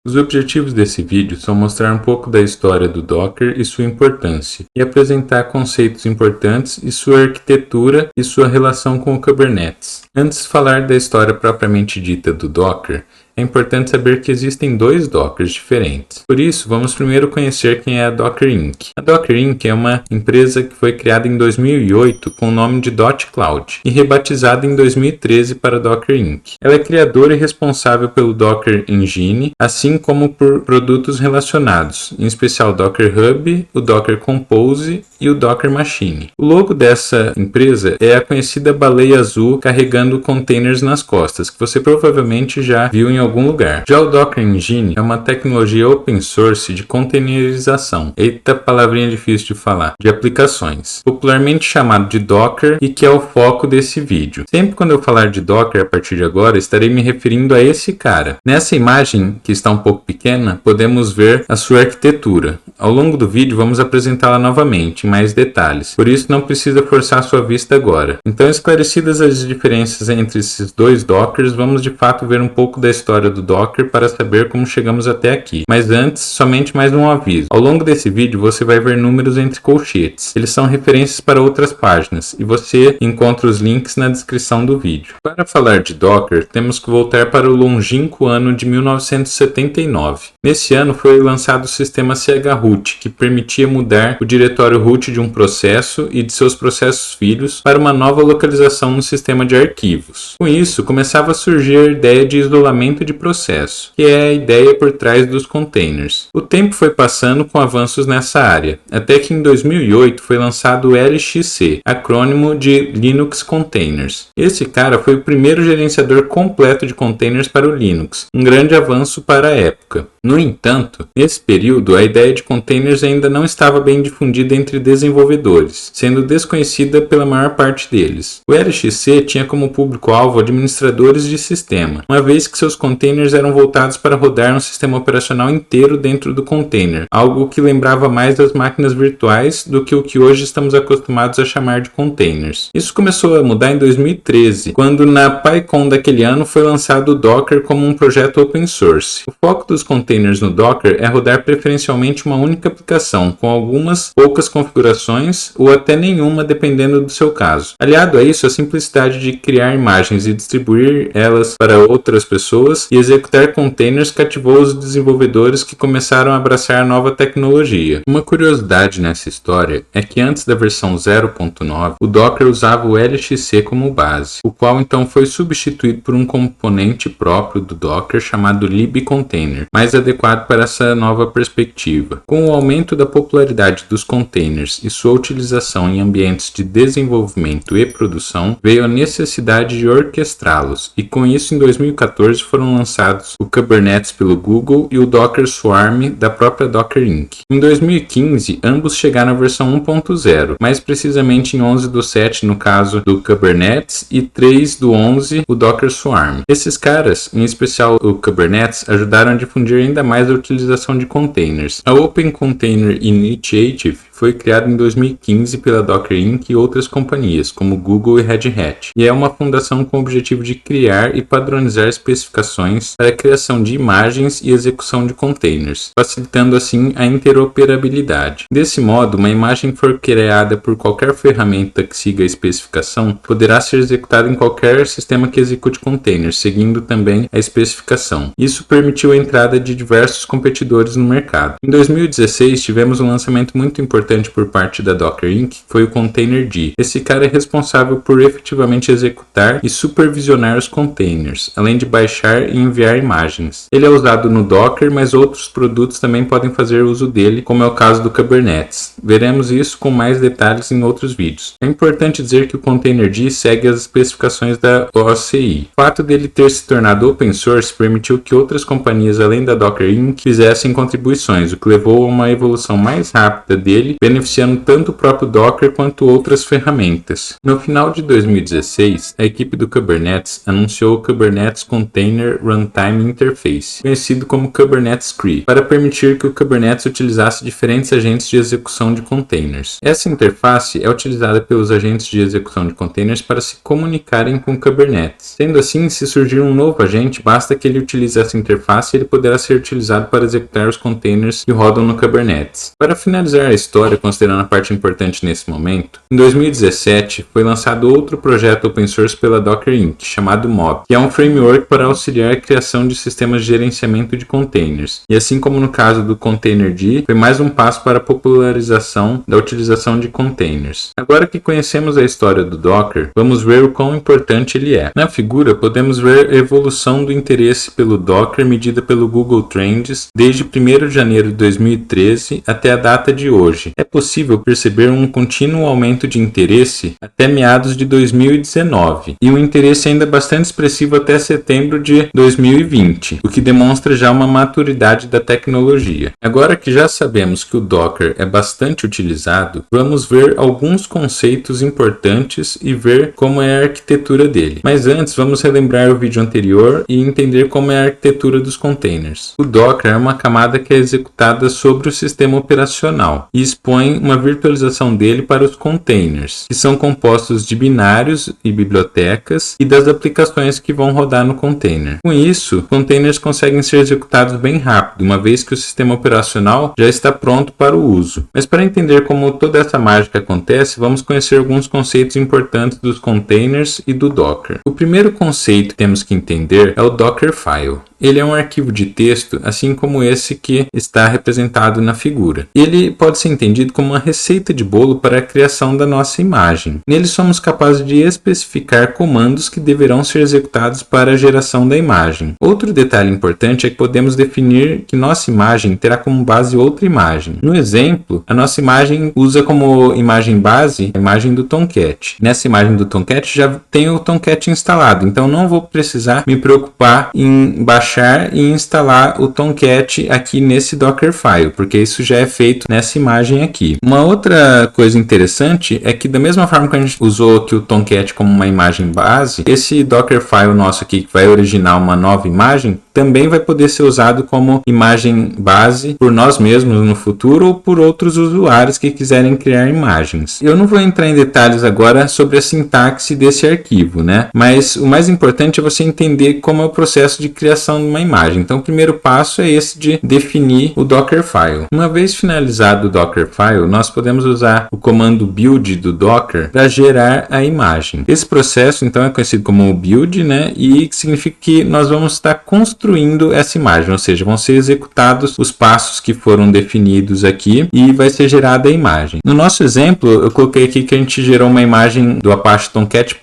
Os objetivos desse vídeo são mostrar um pouco da história do Docker e sua importância, e apresentar conceitos importantes e sua arquitetura e sua relação com o Kubernetes. Antes de falar da história propriamente dita do Docker, é importante saber que existem dois Dockers diferentes. Por isso, vamos primeiro conhecer quem é a Docker Inc. A Docker Inc. é uma empresa que foi criada em 2008 com o nome de .cloud e rebatizada em 2013 para Docker Inc. Ela é criadora e responsável pelo Docker Engine, assim como por produtos relacionados, em especial o Docker Hub, o Docker Compose e o Docker Machine. O logo dessa empresa é a conhecida baleia azul carregando containers nas costas, que você provavelmente já viu em algum lugar. Já o Docker Engine é uma tecnologia open source de containerização, eita palavrinha difícil de falar, de aplicações, popularmente chamado de Docker e que é o foco desse vídeo. Sempre quando eu falar de Docker a partir de agora, estarei me referindo a esse cara. Nessa imagem, que está um pouco pequena, podemos ver a sua arquitetura. Ao longo do vídeo vamos apresentá-la novamente, em mais detalhes, por isso não precisa forçar sua vista agora. Então, esclarecidas as diferenças entre esses dois Dockers, vamos de fato ver um pouco da história do Docker para saber como chegamos até aqui. Mas antes, somente mais um aviso. Ao longo desse vídeo você vai ver números entre colchetes. Eles são referências para outras páginas e você encontra os links na descrição do vídeo. Para falar de Docker, temos que voltar para o longínquo ano de 1979. Nesse ano foi lançado o sistema chroot, que permitia mudar o diretório root de um processo e de seus processos filhos para uma nova localização no sistema de arquivos. Com isso, começava a surgir a ideia de isolamento de processo, que é a ideia por trás dos containers. O tempo foi passando com avanços nessa área, até que em 2008 foi lançado o LXC, acrônimo de Linux Containers. Esse cara foi o primeiro gerenciador completo de containers para o Linux, um grande avanço para a época. No entanto, nesse período, a ideia de containers ainda não estava bem difundida entre desenvolvedores, sendo desconhecida pela maior parte deles. O LXC tinha como público-alvo administradores de sistema, uma vez que seus containers eram voltados para rodar um sistema operacional inteiro dentro do container, algo que lembrava mais as máquinas virtuais do que o que hoje estamos acostumados a chamar de containers. Isso começou a mudar em 2013, quando na PyCon daquele ano foi lançado o Docker como um projeto open source. O foco dos containers no Docker é rodar preferencialmente uma única aplicação, com algumas poucas configurações ou até nenhuma dependendo do seu caso. Aliado a isso, a simplicidade de criar imagens e distribuir elas para outras pessoas e executar containers cativou os desenvolvedores que começaram a abraçar a nova tecnologia. Uma curiosidade nessa história é que antes da versão 0.9, o Docker usava o LXC como base, o qual então foi substituído por um componente próprio do Docker chamado libcontainer, mais adequado para essa nova perspectiva. Com o aumento da popularidade dos containers e sua utilização em ambientes de desenvolvimento e produção, veio a necessidade de orquestrá-los, e com isso em 2014 foram lançados o Kubernetes pelo Google e o Docker Swarm da própria Docker Inc. Em 2015, ambos chegaram à versão 1.0, mais precisamente em 11/7 no caso do Kubernetes e 3/11 o Docker Swarm. Esses caras, em especial o Kubernetes, ajudaram a difundir ainda mais a utilização de containers. A Open Container Initiative foi criada em 2015 pela Docker Inc. e outras companhias, como Google e Red Hat, e é uma fundação com o objetivo de criar e padronizar especificações para a criação de imagens e execução de containers, facilitando assim a interoperabilidade. Desse modo, uma imagem que for criada por qualquer ferramenta que siga a especificação poderá ser executada em qualquer sistema que execute containers, seguindo também a especificação. Isso permitiu a entrada de diversos competidores no mercado. Em 2016, tivemos um lançamento muito importante por parte da Docker Inc. foi o Containerd. Esse cara é responsável por efetivamente executar e supervisionar os containers, além de baixar e enviar imagens. Ele é usado no Docker, mas outros produtos também podem fazer uso dele, como é o caso do Kubernetes. Veremos isso com mais detalhes em outros vídeos. É importante dizer que o Containerd segue as especificações da OCI. O fato dele ter se tornado open source permitiu que outras companhias além da Docker Inc. fizessem contribuições, o que levou a uma evolução mais rápida dele beneficiando tanto o próprio Docker quanto outras ferramentas. No final de 2016, a equipe do Kubernetes anunciou o Kubernetes Container Runtime Interface, conhecido como Kubernetes CRI, para permitir que o Kubernetes utilizasse diferentes agentes de execução de containers. Essa interface é utilizada pelos agentes de execução de containers para se comunicarem com o Kubernetes. Sendo assim, se surgir um novo agente, basta que ele utilize essa interface e ele poderá ser utilizado para executar os containers que rodam no Kubernetes. Para finalizar a história, considerando a parte importante nesse momento, em 2017 foi lançado outro projeto open source pela Docker Inc., chamado Mob, que é um framework para auxiliar a criação de sistemas de gerenciamento de containers. E assim como no caso do Containerd, foi mais um passo para a popularização da utilização de containers. Agora que conhecemos a história do Docker, vamos ver o quão importante ele é. Na figura, podemos ver a evolução do interesse pelo Docker medida pelo Google Trends desde 1º de janeiro de 2013 até a data de hoje. É possível perceber um contínuo aumento de interesse até meados de 2019 e um interesse ainda bastante expressivo até setembro de 2020, o que demonstra já uma maturidade da tecnologia. Agora que já sabemos que o Docker é bastante utilizado, vamos ver alguns conceitos importantes e ver como é a arquitetura dele. Mas antes, vamos relembrar o vídeo anterior e entender como é a arquitetura dos containers. O Docker é uma camada que é executada sobre o sistema operacional e expõe uma virtualização dele para os containers, que são compostos de binários e bibliotecas e das aplicações que vão rodar no container. Com isso, containers conseguem ser executados bem rápido, uma vez que o sistema operacional já está pronto para o uso. Mas para entender como toda essa mágica acontece, vamos conhecer alguns conceitos importantes dos containers e do Docker. O primeiro conceito que temos que entender é o Dockerfile. Ele é um arquivo de texto, assim como esse que está representado na figura. Ele pode ser entendido como uma receita de bolo para a criação da nossa imagem. Nele somos capazes de especificar comandos que deverão ser executados para a geração da imagem. Outro detalhe importante é que podemos definir que nossa imagem terá como base outra imagem. No exemplo, a nossa imagem usa como imagem base a imagem do Tomcat. Nessa imagem do Tomcat já tem o Tomcat instalado, então não vou precisar me preocupar em baixar e instalar o Tomcat aqui nesse Dockerfile, porque isso já é feito nessa imagem aqui. Uma outra coisa interessante é que da mesma forma que a gente usou aqui o Tomcat como uma imagem base, esse Dockerfile nosso aqui que vai originar uma nova imagem, também vai poder ser usado como imagem base por nós mesmos no futuro ou por outros usuários que quiserem criar imagens. Eu não vou entrar em detalhes agora sobre a sintaxe desse arquivo, né? Mas o mais importante é você entender como é o processo de criação de uma imagem. Então o primeiro passo é esse de definir o Dockerfile. Uma vez finalizado o Dockerfile, nós podemos usar o comando build do Docker para gerar a imagem. Esse processo então é conhecido como build, né? E significa que nós vamos estar construindo essa imagem, ou seja, vão ser executados os passos que foram definidos aqui e vai ser gerada a imagem. No nosso exemplo, eu coloquei aqui que a gente gerou uma imagem do Apache Tomcat++,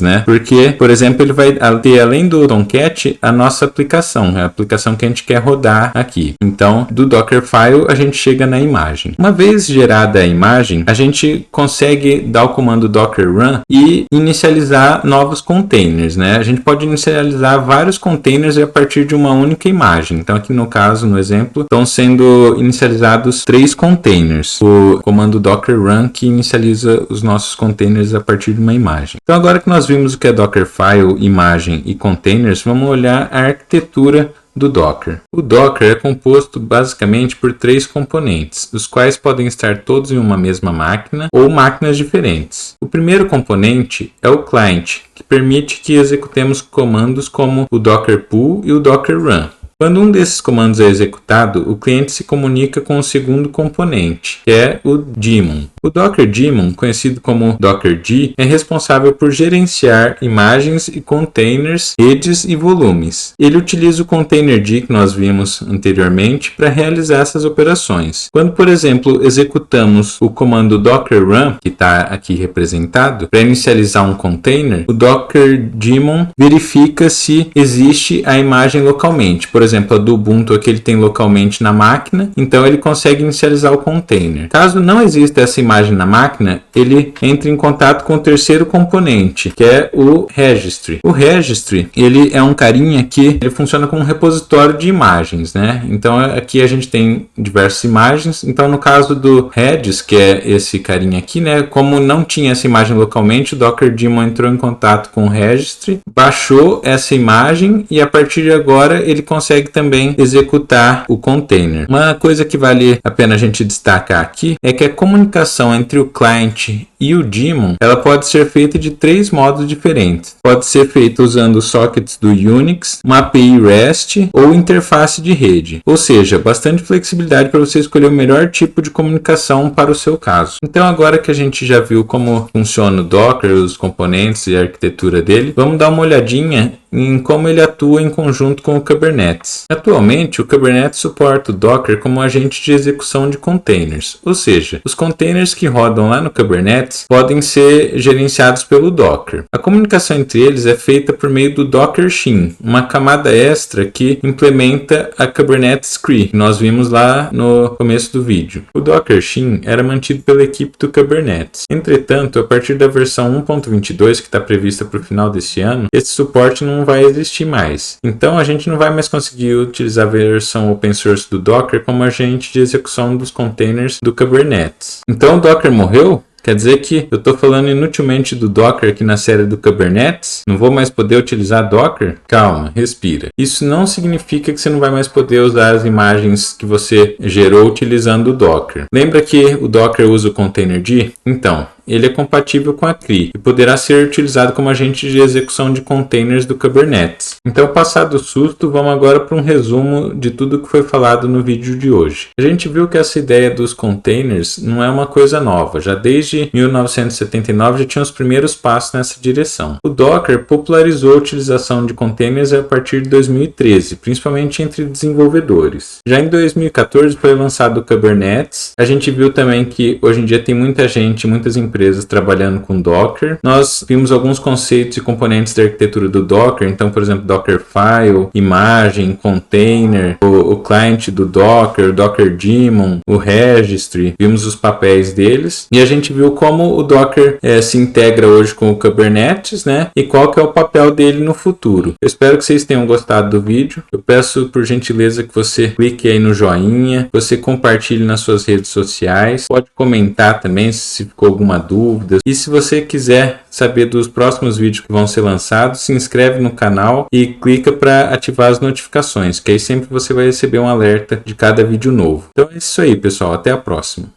né? Porque, por exemplo, ele vai ter, além do Tomcat, a nossa aplicação, a aplicação que a gente quer rodar aqui. Então, do Dockerfile, a gente chega na imagem. Uma vez gerada a imagem, a gente consegue dar o comando docker run e inicializar novos containers, né? A gente pode inicializar vários containers a partir de uma única imagem. Então aqui no caso, no exemplo, estão sendo inicializados 3 containers. O comando docker run que inicializa os nossos containers a partir de uma imagem. Então agora que nós vimos o que é Dockerfile, imagem e containers, vamos olhar a arquitetura do Docker. O Docker é composto basicamente por 3 componentes, os quais podem estar todos em uma mesma máquina ou máquinas diferentes. O primeiro componente é o client, que permite que executemos comandos como o Docker pull e o Docker run. Quando um desses comandos é executado, o cliente se comunica com o segundo componente, que é o daemon. O Docker Daemon, conhecido como Dockerd, é responsável por gerenciar imagens e containers, redes e volumes. Ele utiliza o Containerd que nós vimos anteriormente para realizar essas operações. Quando, por exemplo, executamos o comando docker run, que está aqui representado, para inicializar um container, o Docker Daemon verifica se existe a imagem localmente. Por exemplo, a do Ubuntu aqui ele tem localmente na máquina, então ele consegue inicializar o container. Caso não exista essa imagem imagem na máquina, ele entra em contato com o terceiro componente, que é o registry. O registry, ele é um carinha que ele funciona como um repositório de imagens, né? Então aqui a gente tem diversas imagens. Então no caso do Redis, que é esse carinha aqui, né? Como não tinha essa imagem localmente, o Docker Daemon entrou em contato com o registry, baixou essa imagem e a partir de agora ele consegue também executar o container. Uma coisa que vale a pena a gente destacar aqui é que a comunicação entre o client e o daemon, ela pode ser feita de 3 modos diferentes. Pode ser feita usando sockets do Unix, uma API REST ou interface de rede. Ou seja, bastante flexibilidade para você escolher o melhor tipo de comunicação para o seu caso. Então agora que a gente já viu como funciona o Docker, os componentes e a arquitetura dele, vamos dar uma olhadinha em como ele atua em conjunto com o Kubernetes. Atualmente, o Kubernetes suporta o Docker como agente de execução de containers, ou seja, os containers que rodam lá no Kubernetes podem ser gerenciados pelo Docker. A comunicação entre eles é feita por meio do Docker Shim, uma camada extra que implementa a Kubernetes CRI, que nós vimos lá no começo do vídeo. O Docker Shim era mantido pela equipe do Kubernetes. Entretanto, a partir da versão 1.22, que está prevista para o final desse ano, esse suporte não vai existir mais. Então a gente não vai mais conseguir utilizar a versão open source do Docker como agente de execução dos containers do Kubernetes. Então o Docker morreu? Quer dizer que eu estou falando inutilmente do Docker aqui na série do Kubernetes? Não vou mais poder utilizar Docker? Calma, respira. Isso não significa que você não vai mais poder usar as imagens que você gerou utilizando o Docker. Lembra que o Docker usa o containerd? Então, ele é compatível com a CRI e poderá ser utilizado como agente de execução de containers do Kubernetes. Então, passado o susto, vamos agora para um resumo de tudo que foi falado no vídeo de hoje. A gente viu que essa ideia dos containers não é uma coisa nova. Já desde 1979 já tinha os primeiros passos nessa direção. O Docker popularizou a utilização de containers a partir de 2013, principalmente entre desenvolvedores. Já em 2014 foi lançado o Kubernetes. A gente viu também que hoje em dia tem muita gente, muitas empresas trabalhando com Docker. Nós vimos alguns conceitos e componentes da arquitetura do Docker, então, por exemplo, Dockerfile, imagem, container, o client do Docker, o Docker Daemon, o registry, vimos os papéis deles e a gente viu como o Docker se integra hoje com o Kubernetes, né? E qual que é o papel dele no futuro. Eu espero que vocês tenham gostado do vídeo. Eu peço por gentileza que você clique aí no joinha, você compartilhe nas suas redes sociais, pode comentar também se ficou alguma dúvida. E se você quiser saber dos próximos vídeos que vão ser lançados, se inscreve no canal e clica para ativar as notificações, que aí sempre você vai receber um alerta de cada vídeo novo. Então é isso aí, pessoal. Até a próxima.